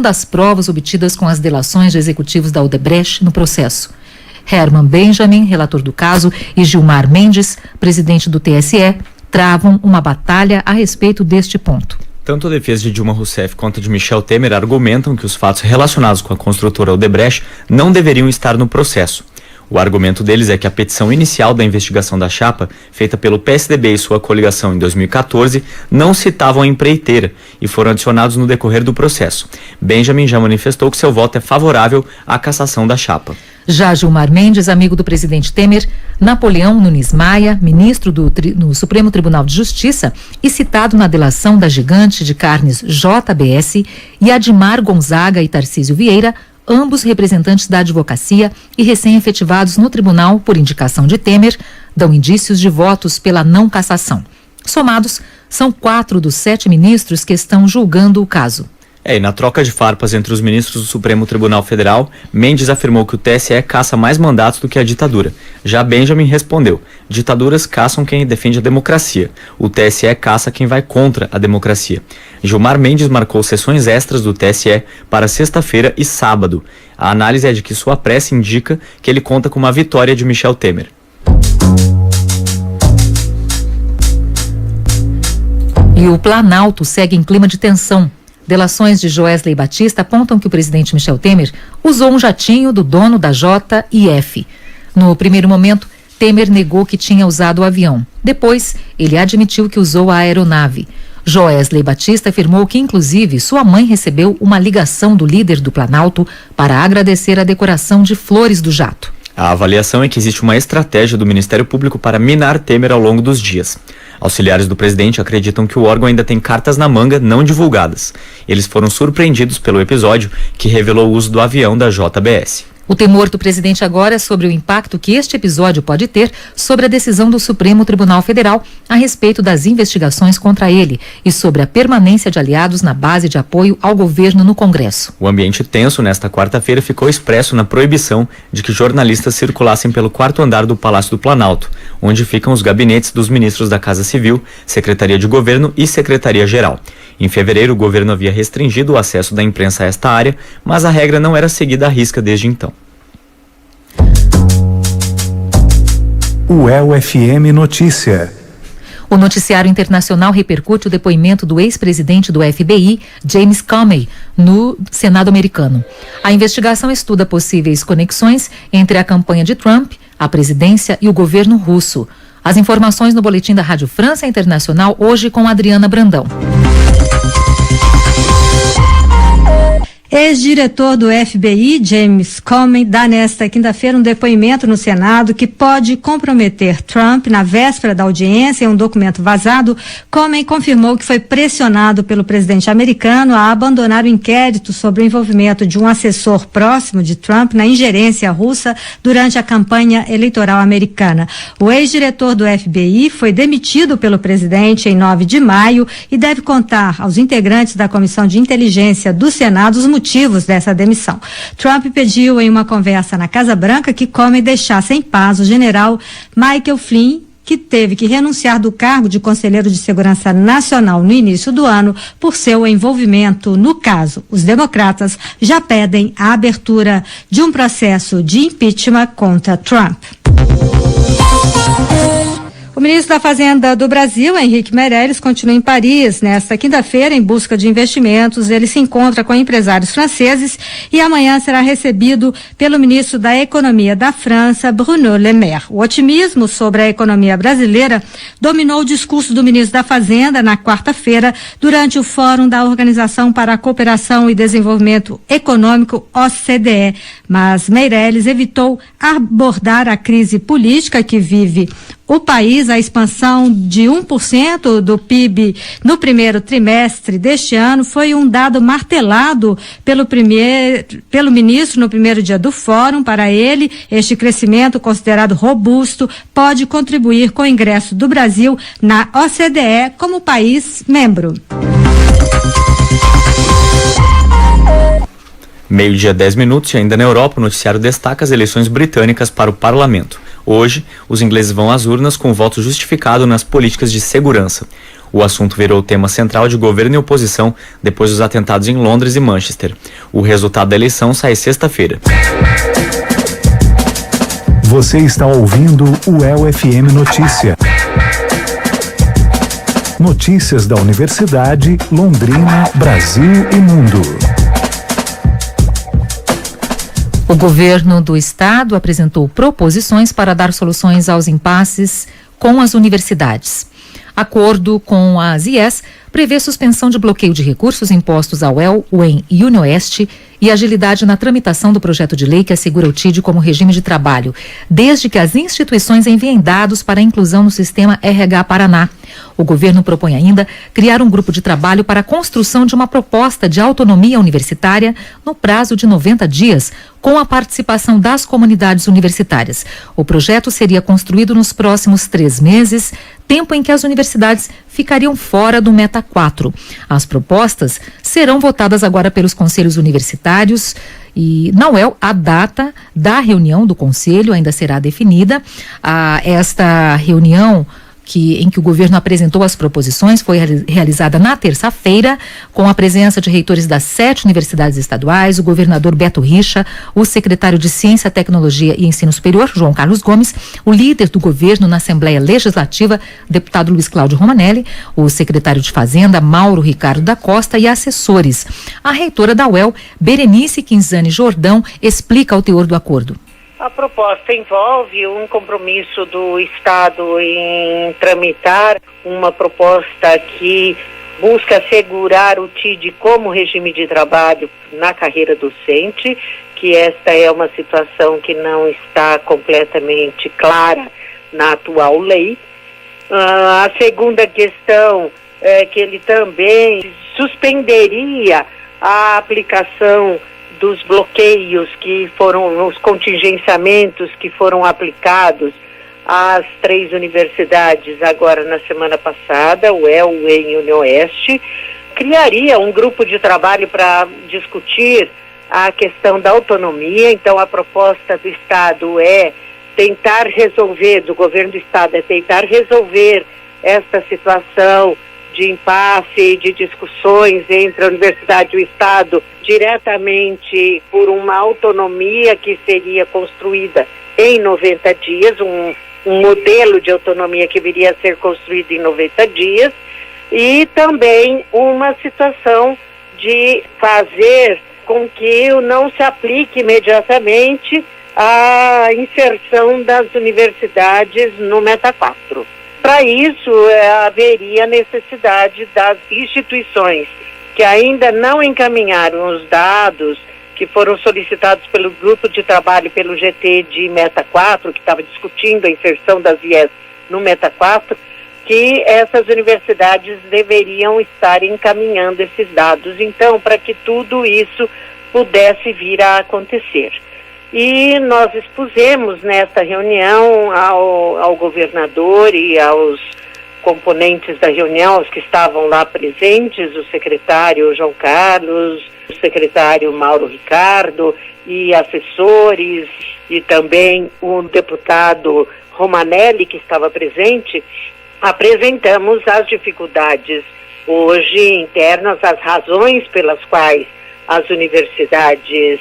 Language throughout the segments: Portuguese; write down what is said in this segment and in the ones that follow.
avaliação das provas obtidas com as delações de executivos da Odebrecht no processo. Herman Benjamin, relator do caso, e Gilmar Mendes, presidente do TSE, travam uma batalha a respeito deste ponto. Tanto a defesa de Dilma Rousseff quanto a de Michel Temer argumentam que os fatos relacionados com a construtora Odebrecht não deveriam estar no processo. O argumento deles é que a petição inicial da investigação da chapa, feita pelo PSDB e sua coligação em 2014, não citavam a empreiteira e foram adicionados no decorrer do processo. Benjamin já manifestou que seu voto é favorável à cassação da chapa. Já Gilmar Mendes, amigo do presidente Temer, Napoleão Nunes Maia, ministro no Supremo Tribunal de Justiça e citado na delação da gigante de carnes JBS, e Admar Gonzaga e Tarcísio Vieira, ambos representantes da advocacia e recém-efetivados no tribunal por indicação de Temer, dão indícios de votos pela não cassação. Somados, são 4 dos 7 ministros que estão julgando o caso. E na troca de farpas entre os ministros do Supremo Tribunal Federal, Mendes afirmou que o TSE caça mais mandatos do que a ditadura. Já Benjamin respondeu: ditaduras caçam quem defende a democracia. O TSE caça quem vai contra a democracia. Gilmar Mendes marcou sessões extras do TSE para sexta-feira e sábado. A análise é de que sua pressa indica que ele conta com uma vitória de Michel Temer. E o Planalto segue em clima de tensão. Delações de Joesley Batista apontam que o presidente Michel Temer usou um jatinho do dono da JIF. No primeiro momento, Temer negou que tinha usado o avião. Depois, ele admitiu que usou a aeronave. Joesley Batista afirmou que, inclusive, sua mãe recebeu uma ligação do líder do Planalto para agradecer a decoração de flores do jato. A avaliação é que existe uma estratégia do Ministério Público para minar Temer ao longo dos dias. Auxiliares do presidente acreditam que o órgão ainda tem cartas na manga não divulgadas. Eles foram surpreendidos pelo episódio que revelou o uso do avião da JBS. O temor do presidente agora é sobre o impacto que este episódio pode ter sobre a decisão do Supremo Tribunal Federal a respeito das investigações contra ele e sobre a permanência de aliados na base de apoio ao governo no Congresso. O ambiente tenso nesta quarta-feira ficou expresso na proibição de que jornalistas circulassem pelo 4º andar do Palácio do Planalto, onde ficam os gabinetes dos ministros da Casa Civil, Secretaria de Governo e Secretaria-Geral. Em fevereiro, o governo havia restringido o acesso da imprensa a esta área, mas a regra não era seguida à risca desde então. UEL-FM Notícia. O noticiário internacional repercute o depoimento do ex-presidente do FBI, James Comey, no Senado americano. A investigação estuda possíveis conexões entre a campanha de Trump, a presidência e o governo russo. As informações no boletim da Rádio França Internacional, hoje com Adriana Brandão. Ex-diretor do FBI, James Comey, dá nesta quinta-feira um depoimento no Senado que pode comprometer Trump. Na véspera da audiência, em um documento vazado, Comey confirmou que foi pressionado pelo presidente americano a abandonar o inquérito sobre o envolvimento de um assessor próximo de Trump na ingerência russa durante a campanha eleitoral americana. O ex-diretor do FBI foi demitido pelo presidente em 9 de maio e deve contar aos integrantes da Comissão de Inteligência do Senado os motivos dessa demissão. Trump pediu em uma conversa na Casa Branca que Comey deixasse em paz o general Michael Flynn, que teve que renunciar do cargo de conselheiro de segurança nacional no início do ano por seu envolvimento no caso. Os democratas já pedem a abertura de um processo de impeachment contra Trump. O ministro da Fazenda do Brasil, Henrique Meirelles, continua em Paris nesta quinta-feira em busca de investimentos. Ele se encontra com empresários franceses e amanhã será recebido pelo ministro da Economia da França, Bruno Le Maire. O otimismo sobre a economia brasileira dominou o discurso do ministro da Fazenda na quarta-feira durante o Fórum da Organização para a Cooperação e Desenvolvimento Econômico, OCDE. Mas Meirelles evitou abordar a crise política que vive o país. A expansão de 1% do PIB no primeiro trimestre deste ano foi um dado martelado pelo ministro no primeiro dia do fórum. Para ele, este crescimento considerado robusto pode contribuir com o ingresso do Brasil na OCDE como país membro. Meio-dia 10 minutos e ainda na Europa, o noticiário destaca as eleições britânicas para o parlamento. Hoje, os ingleses vão às urnas com voto justificado nas políticas de segurança. O assunto virou tema central de governo e oposição depois dos atentados em Londres e Manchester. O resultado da eleição sai sexta-feira. Você está ouvindo o UEL-FM Notícia. Notícias da Universidade, Londrina, Brasil e Mundo. O governo do estado apresentou proposições para dar soluções aos impasses com as universidades. Acordo com as IES prevê suspensão de bloqueio de recursos impostos ao UEL, UEM e UniOeste e agilidade na tramitação do projeto de lei que assegura o TID como regime de trabalho, desde que as instituições enviem dados para a inclusão no sistema RH Paraná. O governo propõe ainda criar um grupo de trabalho para a construção de uma proposta de autonomia universitária no prazo de 90 dias, com a participação das comunidades universitárias. O projeto seria construído nos próximos 3 meses, tempo em que as universidades ficariam fora do Meta 4. As propostas serão votadas agora pelos conselhos universitários e, na UEL, a data da reunião do conselho ainda será definida. Esta reunião em que o governo apresentou as proposições foi realizada na terça-feira, com a presença de reitores das 7 universidades estaduais, o governador Beto Richa, o secretário de Ciência, Tecnologia e Ensino Superior, João Carlos Gomes, o líder do governo na Assembleia Legislativa, deputado Luiz Cláudio Romanelli, o secretário de Fazenda, Mauro Ricardo da Costa, e assessores. A reitora da UEL, Berenice Quinzani Jordão, explica o teor do acordo. A proposta envolve um compromisso do Estado em tramitar uma proposta que busca assegurar o TID como regime de trabalho na carreira docente, que esta é uma situação que não está completamente clara na atual lei. A segunda questão é que ele também suspenderia a aplicação dos bloqueios que foram, os contingenciamentos que foram aplicados às 3 universidades agora na semana passada, o UEL, o UEM e o UniOeste, criaria um grupo de trabalho para discutir a questão da autonomia. Então a proposta do Estado é tentar resolver, do governo do Estado, é tentar resolver esta situação de impasse, de discussões entre a universidade e o Estado diretamente por uma autonomia que seria construída em 90 dias, um modelo de autonomia que viria a ser construído em 90 dias, e também uma situação de fazer com que não se aplique imediatamente a inserção das universidades no Meta 4. Para isso, haveria necessidade das instituições que ainda não encaminharam os dados que foram solicitados pelo grupo de trabalho, pelo GT de Meta 4, que estava discutindo a inserção das IES no Meta 4, que essas universidades deveriam estar encaminhando esses dados, então, para que tudo isso pudesse vir a acontecer. E nós expusemos nesta reunião ao governador e aos componentes da reunião, os que estavam lá presentes, o secretário João Carlos, o secretário Mauro Ricardo e assessores, e também o deputado Romanelli, que estava presente, apresentamos as dificuldades hoje internas, as razões pelas quais as universidades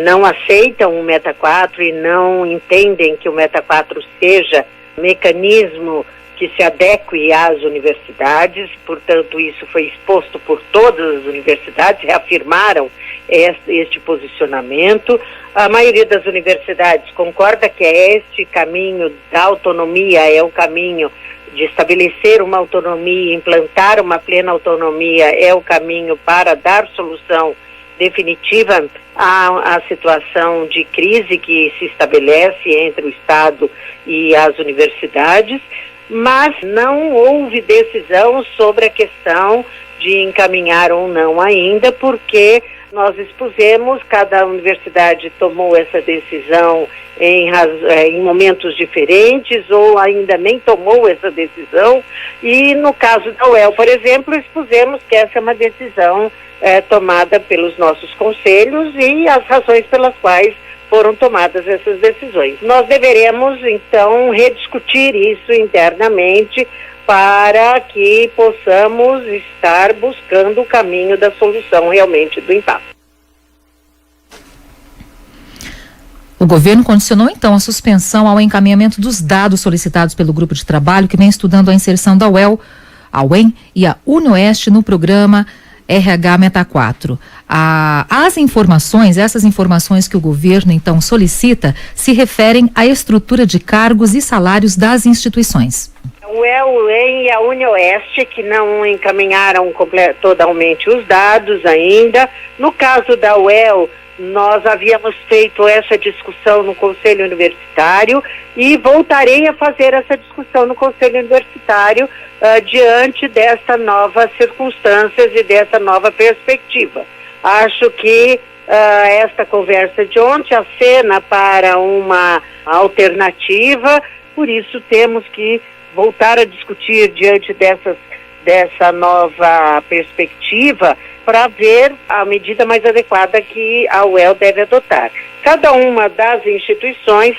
não aceitam o Meta 4 e não entendem que o Meta 4 seja mecanismo que se adeque às universidades. Portanto, isso foi exposto por todas as universidades, reafirmaram este posicionamento. A maioria das universidades concorda que este caminho da autonomia é o caminho de estabelecer uma autonomia, implantar uma plena autonomia, é o caminho para dar solução definitiva à situação de crise que se estabelece entre o Estado e as universidades, mas não houve decisão sobre a questão de encaminhar ou não ainda, porque nós expusemos, cada universidade tomou essa decisão em momentos diferentes, ou ainda nem tomou essa decisão, e no caso da UEL, por exemplo, expusemos que essa é uma decisão tomada pelos nossos conselhos e as razões pelas quais foram tomadas essas decisões. Nós deveremos, então, rediscutir isso internamente para que possamos estar buscando o caminho da solução realmente do impasse. O governo condicionou, então, a suspensão ao encaminhamento dos dados solicitados pelo grupo de trabalho que vem estudando a inserção da UEL, a UEM e a UniOeste no programa RH Meta 4. Essas informações que o governo, então, solicita, se referem à estrutura de cargos e salários das instituições. A UEL, o UEM e a UniOeste, que não encaminharam totalmente os dados ainda. No caso da UEL, nós havíamos feito essa discussão no Conselho Universitário e voltarei a fazer essa discussão no Conselho Universitário diante dessas novas circunstâncias e dessa nova perspectiva. Acho que esta conversa de ontem acena para uma alternativa, por isso temos que voltar a discutir diante dessa nova perspectiva para ver a medida mais adequada que a UEL deve adotar. Cada uma das instituições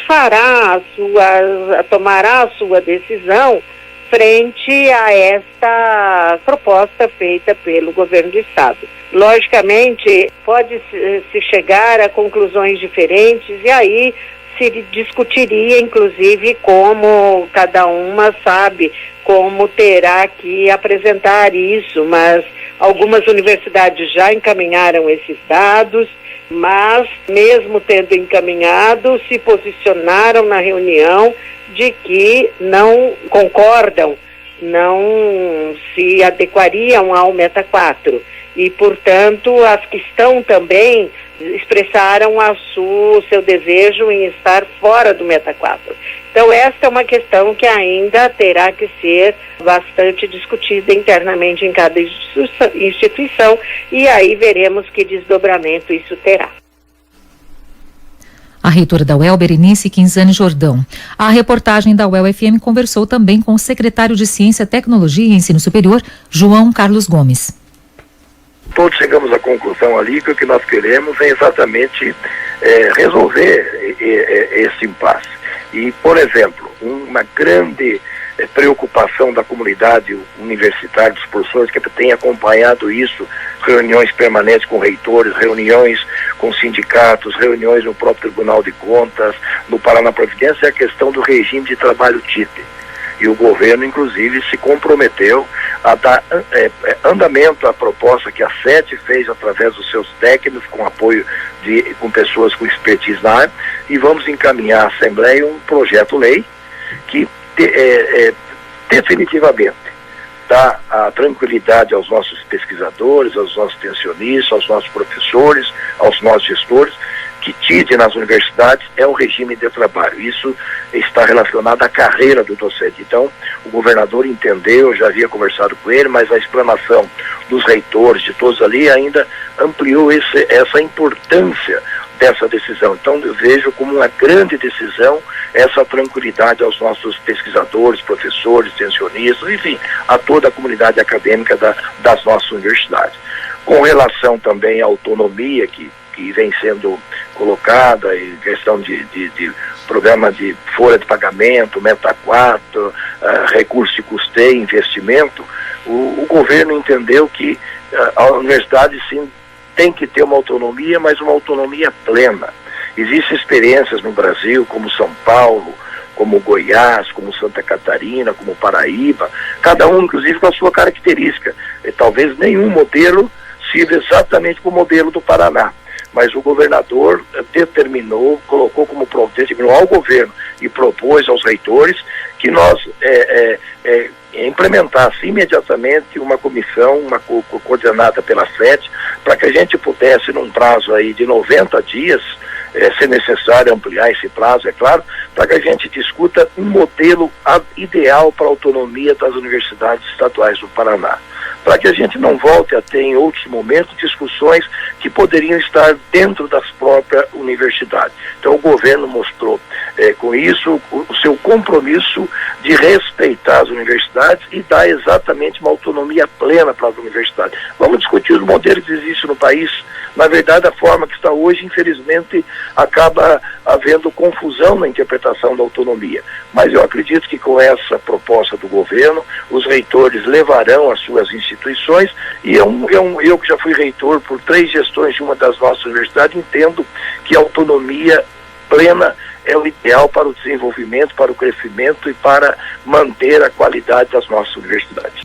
tomará a sua decisão frente a esta proposta feita pelo governo do Estado. Logicamente, pode-se chegar a conclusões diferentes e aí se discutiria, inclusive, como cada uma sabe como terá que apresentar isso, mas algumas universidades já encaminharam esses dados, mas mesmo tendo encaminhado, se posicionaram na reunião de que não concordam, não se adequariam ao Meta 4 e, portanto, as que estão também expressaram o seu desejo em estar fora do Meta 4. Então, esta é uma questão que ainda terá que ser bastante discutida internamente em cada instituição e aí veremos que desdobramento isso terá. A reitora da UEL, Berenice Quinzani Jordão. A reportagem da UEL FM conversou também com o secretário de Ciência, Tecnologia e Ensino Superior, João Carlos Gomes. Todos chegamos à conclusão ali que o que nós queremos é exatamente resolver esse impasse. E, por exemplo, uma grande preocupação da comunidade universitária, dos professores que têm acompanhado isso, reuniões permanentes com reitores, reuniões com sindicatos, reuniões no próprio Tribunal de Contas, no Paraná Providência, é a questão do regime de trabalho TIP. E o governo, inclusive, se comprometeu a dar andamento à proposta que a SET fez através dos seus técnicos, com apoio com pessoas com expertise na área, e vamos encaminhar à Assembleia um projeto-lei que definitivamente dá a tranquilidade aos nossos pesquisadores, aos nossos extensionistas, aos nossos professores, aos nossos gestores, que TID nas universidades é um regime de trabalho. Isso está relacionado à carreira do docente. Então, o governador entendeu, eu já havia conversado com ele, mas a explanação dos reitores, de todos ali, ainda ampliou essa importância dessa decisão. Então, eu vejo como uma grande decisão essa tranquilidade aos nossos pesquisadores, professores, extensionistas, enfim, a toda a comunidade acadêmica das nossas universidades. Com relação também à autonomia que vem sendo colocada, em questão de programa de folha de pagamento, Meta 4, recurso de custeio, investimento, o governo entendeu que a universidade sim tem que ter uma autonomia, mas uma autonomia plena. Existem experiências no Brasil, como São Paulo, como Goiás, como Santa Catarina, como Paraíba, cada um, inclusive, com a sua característica. E talvez nenhum modelo sirva exatamente para o modelo do Paraná. Mas o governador determinou ao governo e propôs aos reitores que nós implementasse imediatamente uma comissão, coordenada pela SET, para que a gente pudesse, num prazo aí de 90 dias, se necessário ampliar esse prazo, é claro, para que a gente discuta um modelo ideal para a autonomia das universidades estaduais do Paraná. Para que a gente não volte a ter, em outros momentos, discussões que poderiam estar dentro das próprias universidades. Então, o governo mostrou, com isso, o seu compromisso de respeitar as universidades e dar exatamente uma autonomia plena para as universidades. Vamos discutir os modelos que existem no país. Na verdade, a forma que está hoje, infelizmente, acaba havendo confusão na interpretação da autonomia. Mas eu acredito que com essa proposta do governo, os reitores levarão as suas instituições, e eu que já fui reitor por 3 gestões de uma das nossas universidades, entendo que a autonomia plena é o ideal para o desenvolvimento, para o crescimento e para manter a qualidade das nossas universidades.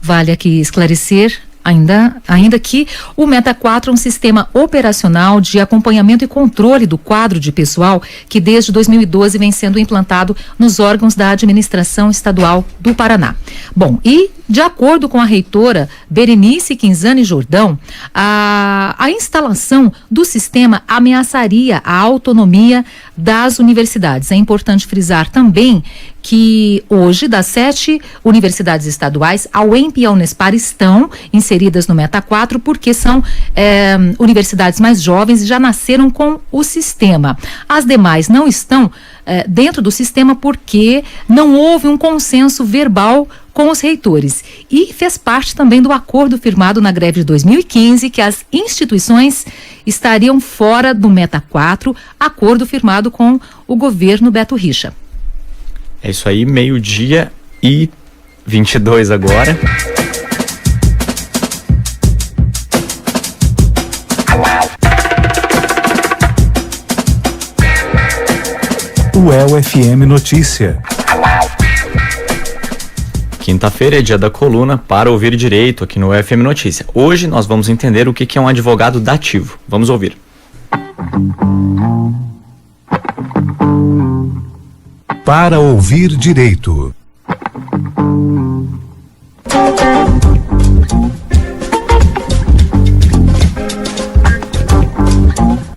Vale aqui esclarecer ainda que o Meta 4 é um sistema operacional de acompanhamento e controle do quadro de pessoal que desde 2012 vem sendo implantado nos órgãos da administração estadual do Paraná. Bom, e de acordo com a reitora Berenice Quinzani Jordão, a instalação do sistema ameaçaria a autonomia das universidades. É importante frisar também que hoje, das 7 universidades estaduais, a UEMP e a Unespar estão inseridas no Meta 4 porque são universidades mais jovens e já nasceram com o sistema. As demais não estão dentro do sistema porque não houve um consenso verbal com os reitores. E fez parte também do acordo firmado na greve de 2015 que as instituições estariam fora do Meta 4, acordo firmado com o governo Beto Richa. É isso aí, 12h22 agora. UEL-FM Notícia. Quinta-feira é dia da coluna Para Ouvir Direito aqui no UEL-FM Notícia. Hoje nós vamos entender o que é um advogado dativo. Vamos ouvir. Para Ouvir Direito.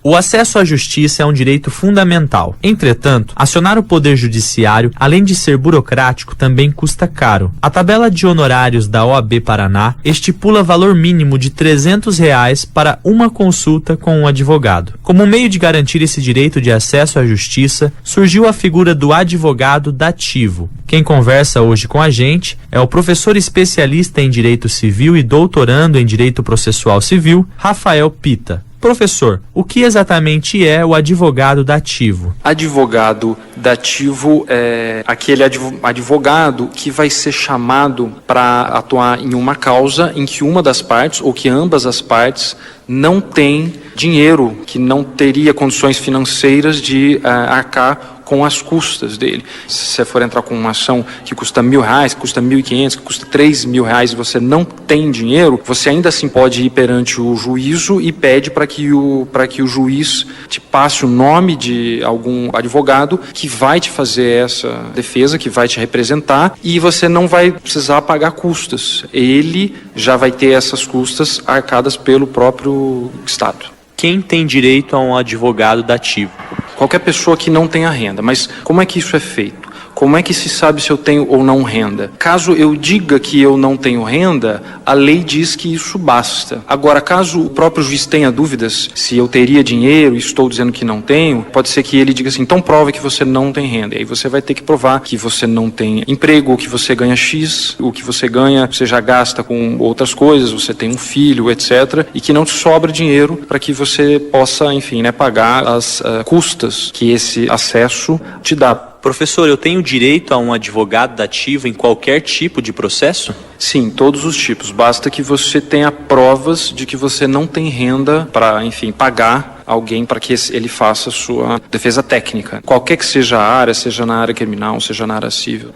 O acesso à justiça é um direito fundamental. Entretanto, acionar o Poder Judiciário, além de ser burocrático, também custa caro. A tabela de honorários da OAB Paraná estipula valor mínimo de R$300 para uma consulta com um advogado. Como meio de garantir esse direito de acesso à justiça, surgiu a figura do advogado dativo. Quem conversa hoje com a gente é o professor especialista em Direito Civil e doutorando em Direito Processual Civil, Rafael Pita. Professor, o que exatamente é o advogado dativo? Advogado dativo é aquele advogado que vai ser chamado para atuar em uma causa em que uma das partes, ou que ambas as partes, não tem dinheiro, que não teria condições financeiras de arcar com as custas dele. Se você for entrar com uma ação que custa R$1.000, que custa R$1.500, que custa R$3.000 e você não tem dinheiro, você ainda assim pode ir perante o juízo e pede para que o juiz te passe o nome de algum advogado que vai te fazer essa defesa, que vai te representar, e você não vai precisar pagar custas. Ele já vai ter essas custas arcadas pelo próprio Estado. Quem tem direito a um advogado dativo? Qualquer pessoa que não tenha renda. Mas como é que isso é feito? Como é que se sabe se eu tenho ou não renda? Caso eu diga que eu não tenho renda, a lei diz que isso basta. Agora, caso o próprio juiz tenha dúvidas se eu teria dinheiro e estou dizendo que não tenho, pode ser que ele diga assim, então prove que você não tem renda. E aí você vai ter que provar que você não tem emprego, ou que você ganha X, o que você ganha você já gasta com outras coisas, você tem um filho, etc. E que não te sobra dinheiro para que você possa, enfim, pagar as custas que esse acesso te dá. Professor, eu tenho direito a um advogado dativo em qualquer tipo de processo? Sim, todos os tipos. Basta que você tenha provas de que você não tem renda para, enfim, pagar alguém para que ele faça a sua defesa técnica. Qualquer que seja a área, seja na área criminal, seja na área civil.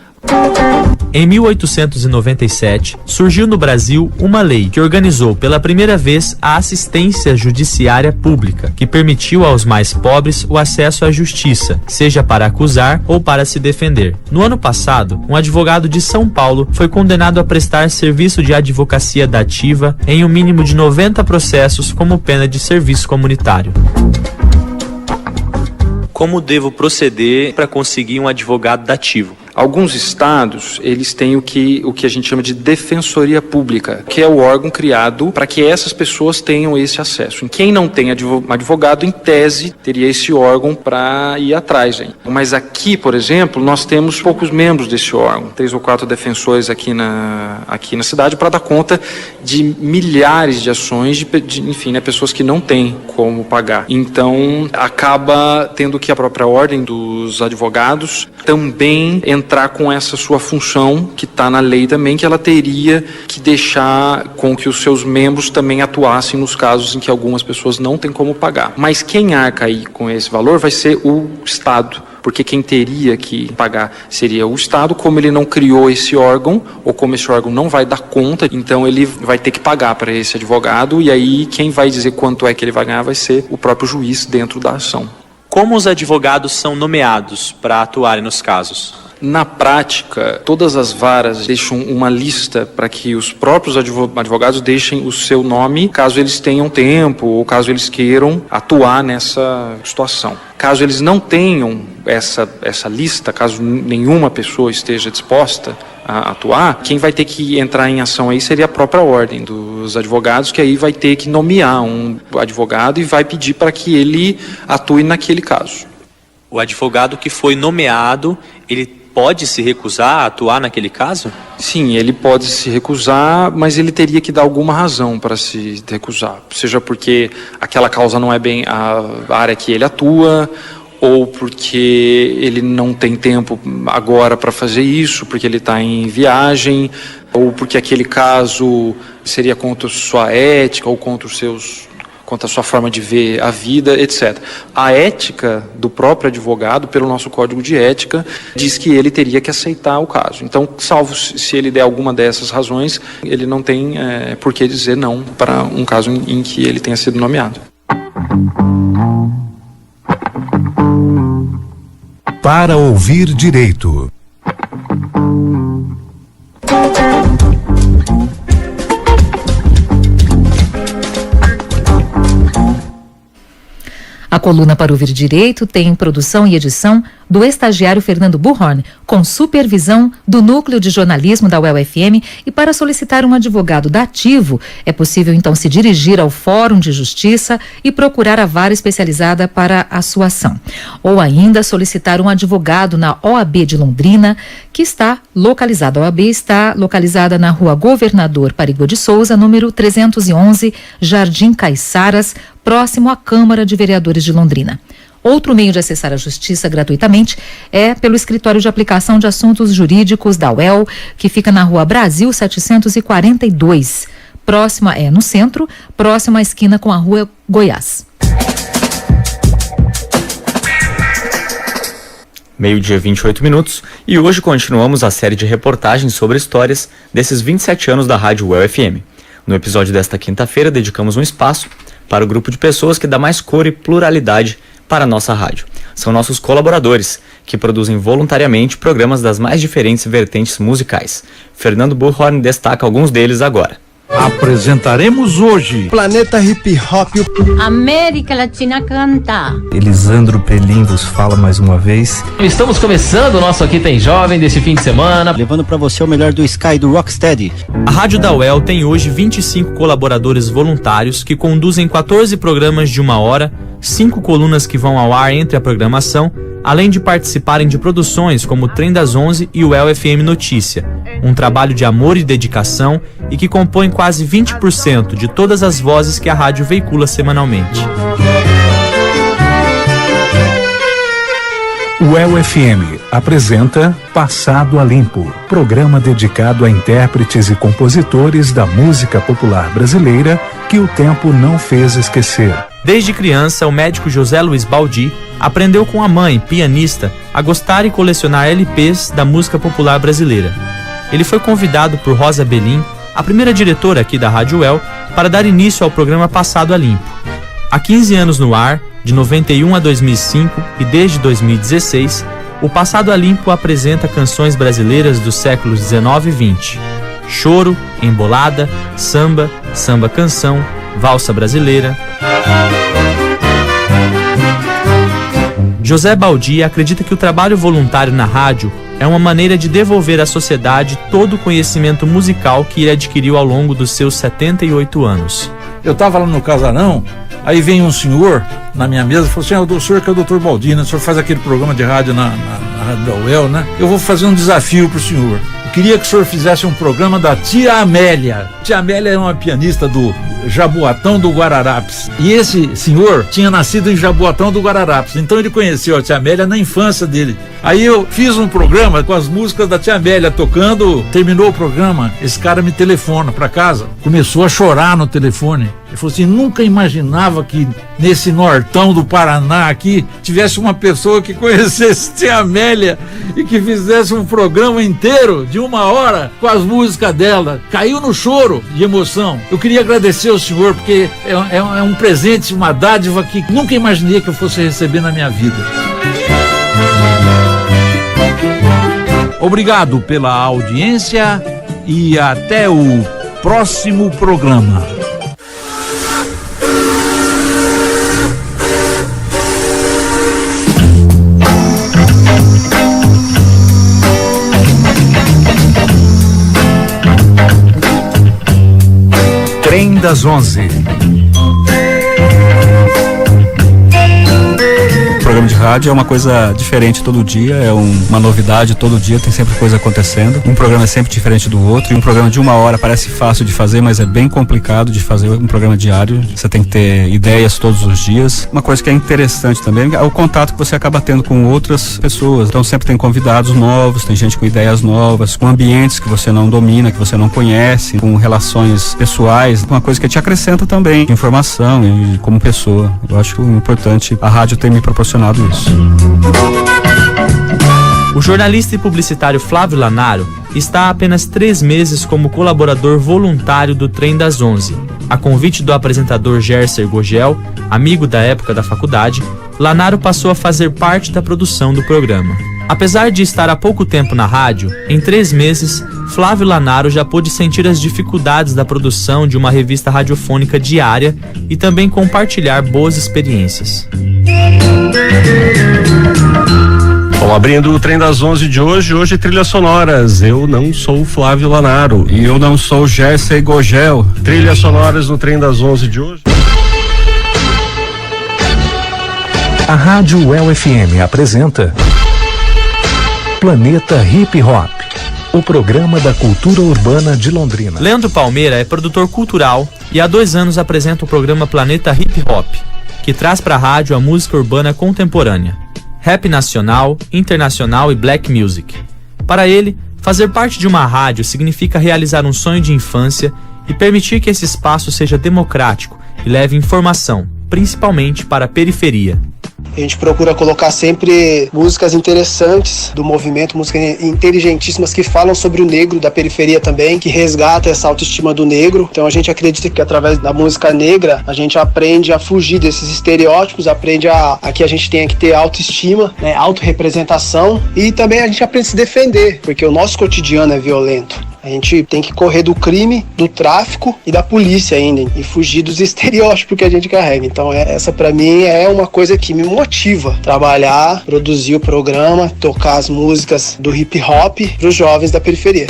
Em 1897, surgiu no Brasil uma lei que organizou pela primeira vez a assistência judiciária pública, que permitiu aos mais pobres o acesso à justiça, seja para acusar ou para se defender. No ano passado, um advogado de São Paulo foi condenado a prestar serviço de advocacia dativa em um mínimo de 90 processos como pena de serviço comunitário. Como devo proceder para conseguir um advogado dativo? Alguns estados, eles têm o que a gente chama de defensoria pública, que é o órgão criado para que essas pessoas tenham esse acesso. Quem não tem advogado, em tese, teria esse órgão para ir atrás. Hein? Mas aqui, por exemplo, nós temos poucos membros desse órgão, 3 ou 4 defensores aqui na cidade, para dar conta de milhares de ações, enfim, pessoas que não têm como pagar. Então, acaba tendo que a própria ordem dos advogados também entrar com essa sua função, que está na lei também, que ela teria que deixar com que os seus membros também atuassem nos casos em que algumas pessoas não têm como pagar. Mas quem arca aí com esse valor vai ser o Estado, porque quem teria que pagar seria o Estado. Como ele não criou esse órgão, ou como esse órgão não vai dar conta, então ele vai ter que pagar para esse advogado, e aí quem vai dizer quanto é que ele vai ganhar vai ser o próprio juiz dentro da ação. Como os advogados são nomeados para atuarem nos casos? Na prática, todas as varas deixam uma lista para que os próprios advogados deixem o seu nome, caso eles tenham tempo ou caso eles queiram atuar nessa situação. Caso eles não tenham essa lista, caso nenhuma pessoa esteja disposta a atuar, quem vai ter que entrar em ação aí seria a própria ordem dos advogados, que aí vai ter que nomear um advogado e vai pedir para que ele atue naquele caso. O advogado que foi nomeado, ele pode se recusar a atuar naquele caso? Sim, ele pode se recusar, mas ele teria que dar alguma razão para se recusar. Seja porque aquela causa não é bem a área que ele atua, ou porque ele não tem tempo agora para fazer isso, porque ele está em viagem, ou porque aquele caso seria contra sua ética ou contra a sua forma de ver a vida, etc. A ética do próprio advogado, pelo nosso código de ética, diz que ele teria que aceitar o caso. Então, salvo se ele der alguma dessas razões, ele não tem por que dizer não para um caso em que ele tenha sido nomeado. Para ouvir direito. A coluna Para Ouvir Direito tem produção e edição do estagiário Fernando Buchhorn, com supervisão do Núcleo de Jornalismo da UEL-FM, e para solicitar um advogado dativo, é possível então se dirigir ao Fórum de Justiça e procurar a vara especializada para a sua ação. Ou ainda solicitar um advogado na OAB de Londrina, que está localizada. A OAB está localizada na Rua Governador Parigo de Souza, número 311, Jardim Caiçaras, próximo à Câmara de Vereadores de Londrina. Outro meio de acessar a justiça gratuitamente é pelo Escritório de Aplicação de Assuntos Jurídicos da UEL, que fica na Rua Brasil 742, no centro, próximo à esquina com a Rua Goiás. 12:28, e hoje continuamos a série de reportagens sobre histórias desses 27 anos da Rádio UEL-FM. No episódio desta quinta-feira, dedicamos um espaço para o grupo de pessoas que dá mais cor e pluralidade para a nossa rádio. São nossos colaboradores, que produzem voluntariamente programas das mais diferentes vertentes musicais. Fernando Buchhorn destaca alguns deles agora. Apresentaremos hoje Planeta Hip Hop. América Latina canta. Elisandro Pelim vos fala mais uma vez. Estamos começando o nosso Aqui Tem Jovem desse fim de semana, levando para você o melhor do Sky, do Rocksteady. A Rádio da UEL tem hoje 25 colaboradores voluntários que conduzem 14 programas de 1 hora, 5 colunas que vão ao ar entre a programação, além de participarem de produções como o Trem das 11 e o UEL-FM Notícia, um trabalho de amor e dedicação e que compõe quase 20% de todas as vozes que a rádio veicula semanalmente. O UEL-FM apresenta Passado a Limpo, programa dedicado a intérpretes e compositores da música popular brasileira que o tempo não fez esquecer. Desde criança, o médico José Luiz Baldi aprendeu com a mãe, pianista, a gostar e colecionar LPs da música popular brasileira. Ele foi convidado por Rosa Belin, a primeira diretora aqui da Rádio UEL, para dar início ao programa Passado a Limpo. Há 15 anos no ar, de 91 a 2005 e desde 2016, o Passado a Limpo apresenta canções brasileiras dos séculos 19 e 20. Choro, embolada, samba, samba-canção, valsa brasileira. José Baldi acredita que o trabalho voluntário na rádio é uma maneira de devolver à sociedade todo o conhecimento musical que ele adquiriu ao longo dos seus 78 anos. Eu estava lá no casarão, aí vem um senhor na minha mesa e falou assim: o senhor que é o Dr. Baldini, o senhor faz aquele programa de rádio na Rádio da UEL, né? Eu vou fazer um desafio pro senhor. Eu queria que o senhor fizesse um programa da Tia Amélia. Tia Amélia é uma pianista do Jaboatão do Guararapes. E esse senhor tinha nascido em Jaboatão do Guararapes. Então ele conheceu a Tia Amélia na infância dele. Aí eu fiz um programa com as músicas da Tia Amélia tocando. Terminou o programa, esse cara me telefona pra casa. Começou a chorar no telefone. Ele falou assim: nunca imaginava que nesse nortão do Paraná aqui tivesse uma pessoa que conhecesse Tia Amélia e que fizesse um programa inteiro de 1 hora com as músicas dela. Caiu no choro de emoção. Eu queria agradecer ao senhor porque é um presente, uma dádiva que nunca imaginei que eu fosse receber na minha vida. Obrigado pela audiência e até o próximo programa. Trem das 11. O programa de rádio é uma coisa diferente todo dia, é uma novidade todo dia, tem sempre coisa acontecendo. Um programa é sempre diferente do outro, e um programa de 1 hora parece fácil de fazer, mas é bem complicado de fazer um programa diário. Você tem que ter ideias todos os dias. Uma coisa que é interessante também é o contato que você acaba tendo com outras pessoas. Então sempre tem convidados novos, tem gente com ideias novas, com ambientes que você não domina, que você não conhece, com relações pessoais, uma coisa que te acrescenta também informação e como pessoa. Eu acho importante a rádio ter me proporcionado isso. O jornalista e publicitário Flávio Lanaro está há apenas 3 meses como colaborador voluntário do Trem das 11. A convite do apresentador Gerser Gogel, amigo da época da faculdade, Lanaro passou a fazer parte da produção do programa. Apesar de estar há pouco tempo na rádio, em 3 meses, Flávio Lanaro já pôde sentir as dificuldades da produção de uma revista radiofônica diária e também compartilhar boas experiências. Bom, abrindo o Trem das 11 de hoje trilhas sonoras. Eu não sou o Flávio Lanaro. E eu não sou o Gerser Gogel. Trilhas sonoras no Trem das 11 de hoje. A Rádio UEL FM apresenta Planeta Hip Hop, o programa da cultura urbana de Londrina. Leandro Palmeira é produtor cultural e há 2 anos apresenta o programa Planeta Hip Hop, que traz para a rádio a música urbana contemporânea, rap nacional, internacional e black music. Para ele, fazer parte de uma rádio significa realizar um sonho de infância e permitir que esse espaço seja democrático e leve informação, principalmente para a periferia. A gente procura colocar sempre músicas interessantes do movimento, músicas inteligentíssimas que falam sobre o negro da periferia também, que resgata essa autoestima do negro. Então a gente acredita que através da música negra a gente aprende a fugir desses estereótipos, aprende a que a gente tenha que ter autoestima, né, autorrepresentação, e também a gente aprende a se defender, porque o nosso cotidiano é violento. A gente tem que correr do crime, do tráfico e da polícia ainda, e fugir dos estereótipos que a gente carrega. Então essa pra mim é uma coisa que me motiva. Trabalhar, produzir o programa, tocar as músicas do hip hop pros jovens da periferia.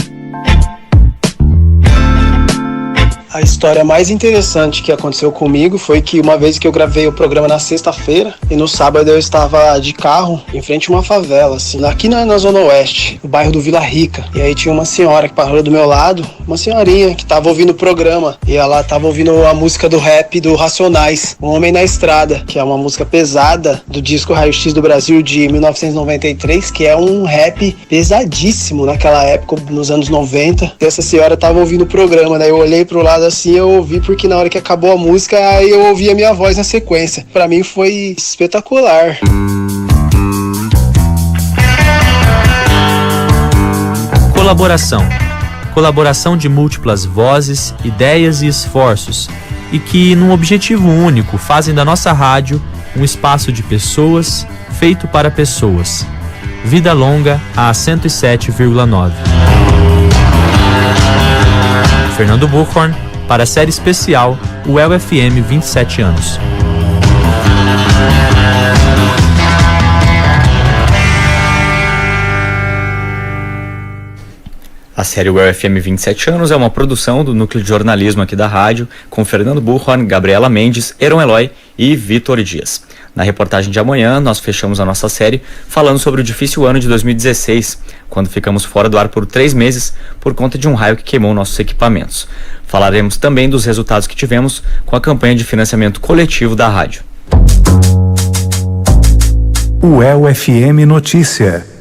A história mais interessante que aconteceu comigo foi que uma vez que eu gravei o programa na sexta-feira e no sábado eu estava de carro em frente a uma favela, assim, aqui na Zona Oeste, no bairro do Vila Rica. E aí tinha uma senhora que parou do meu lado, uma senhorinha que estava ouvindo o programa, e ela estava ouvindo a música do rap do Racionais, Um Homem na Estrada, que é uma música pesada do disco Raio X do Brasil de 1993, que é um rap pesadíssimo naquela época, nos anos 90. E essa senhora estava ouvindo o programa, daí eu olhei pro lado assim, eu ouvi, porque na hora que acabou a música, aí eu ouvi a minha voz na sequência. Pra mim foi espetacular. Colaboração. Colaboração de múltiplas vozes, ideias e esforços, e que, num objetivo único, fazem da nossa rádio um espaço de pessoas, feito para pessoas. Vida longa a 107,9. Fernando Buchhorn, para a série especial UEL FM 27 anos. A série UEL FM 27 anos é uma produção do núcleo de jornalismo aqui da rádio, com Fernando Buchhorn, Gabriela Mendes, Heron Eloy e Vitor Dias. Na reportagem de amanhã, nós fechamos a nossa série falando sobre o difícil ano de 2016, quando ficamos fora do ar por 3 meses por conta de um raio que queimou nossos equipamentos. Falaremos também dos resultados que tivemos com a campanha de financiamento coletivo da rádio. UEL FM Notícia.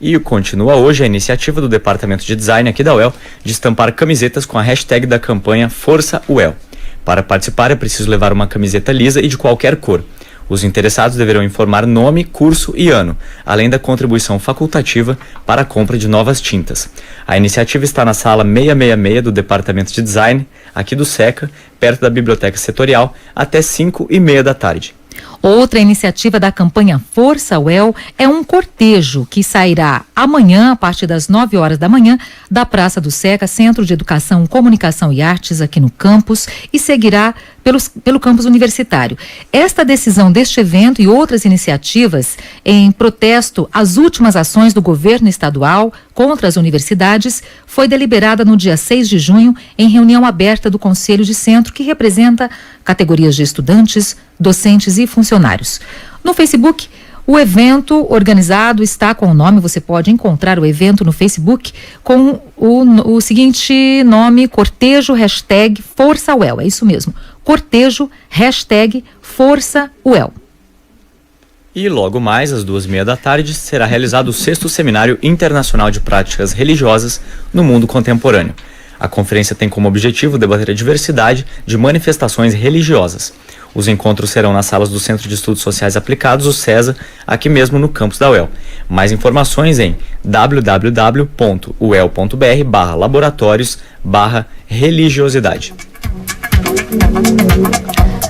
E continua hoje a iniciativa do Departamento de Design aqui da UEL de estampar camisetas com a hashtag da campanha Força UEL. Para participar é preciso levar uma camiseta lisa e de qualquer cor. Os interessados deverão informar nome, curso e ano, além da contribuição facultativa para a compra de novas tintas. A iniciativa está na sala 666 do Departamento de Design, aqui do SECA, perto da Biblioteca Setorial, até 5h30 da tarde. Outra iniciativa da campanha Força UEL é um cortejo que sairá amanhã, a partir das 9 horas da manhã, da Praça do SECA, Centro de Educação, Comunicação e Artes, aqui no campus, e seguirá pelo campus universitário. Esta decisão deste evento e outras iniciativas em protesto às últimas ações do governo estadual contra as universidades foi deliberada no dia 6 de junho em reunião aberta do Conselho de Centro, que representa categorias de estudantes, docentes e funcionários. No Facebook, o evento organizado está com o nome, você pode encontrar o evento no Facebook com o seguinte nome: Cortejo hashtag Força UEL. É isso mesmo, Cortejo hashtag Força UEL. E logo mais, às 2h30 da tarde, será realizado o 6º Seminário Internacional de Práticas Religiosas no Mundo Contemporâneo. A conferência tem como objetivo debater a diversidade de manifestações religiosas. Os encontros serão nas salas do Centro de Estudos Sociais Aplicados, o CESA, aqui mesmo no campus da UEL. Mais informações em www.uel.br/laboratórios/religiosidade.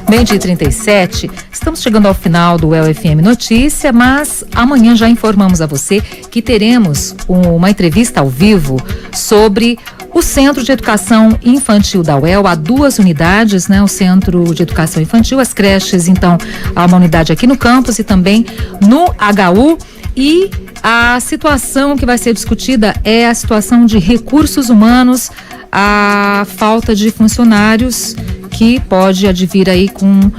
Meio-dia 37, estamos chegando ao final do UEL FM Notícia, mas amanhã já informamos a você que teremos uma entrevista ao vivo sobre o Centro de Educação Infantil da UEL. Há 2 unidades, né? O Centro de Educação Infantil, as creches, então, há uma unidade aqui no campus e também no HU. E a situação que vai ser discutida é a situação de recursos humanos, a falta de funcionários, que pode advir aí com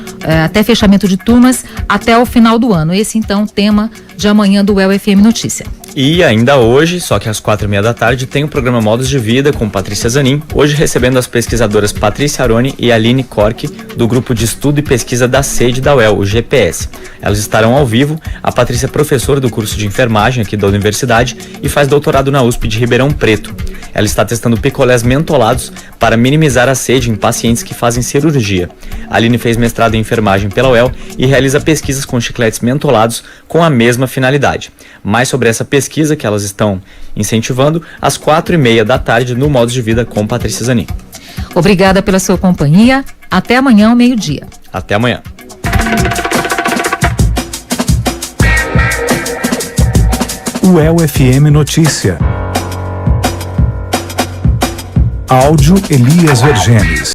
até fechamento de turmas até o final do ano. Esse, então, tema de amanhã do UEL FM Notícia. E ainda hoje, só que às 4h30 da tarde, tem o programa Modos de Vida com Patrícia Zanin, hoje recebendo as pesquisadoras Patrícia Aroni e Aline Cork, do Grupo de Estudo e Pesquisa da SEDE da UEL, o GPS. Elas estarão ao vivo. A Patrícia é professora do curso de enfermagem aqui da universidade e faz doutorado na USP de Ribeirão Preto. Ela está testando picolés mentolados para minimizar a sede em pacientes que fazem cirurgia. A Aline fez mestrado em enfermagem pela UEL e realiza pesquisas com chicletes mentolados com a mesma finalidade. Mais sobre essa pesquisa que elas estão incentivando, às 4h30 da tarde, no Modos de Vida com Patrícia Zanin. Obrigada pela sua companhia. Até amanhã ao meio-dia. Até amanhã. UEL FM Notícia. Áudio Elias Vergenes.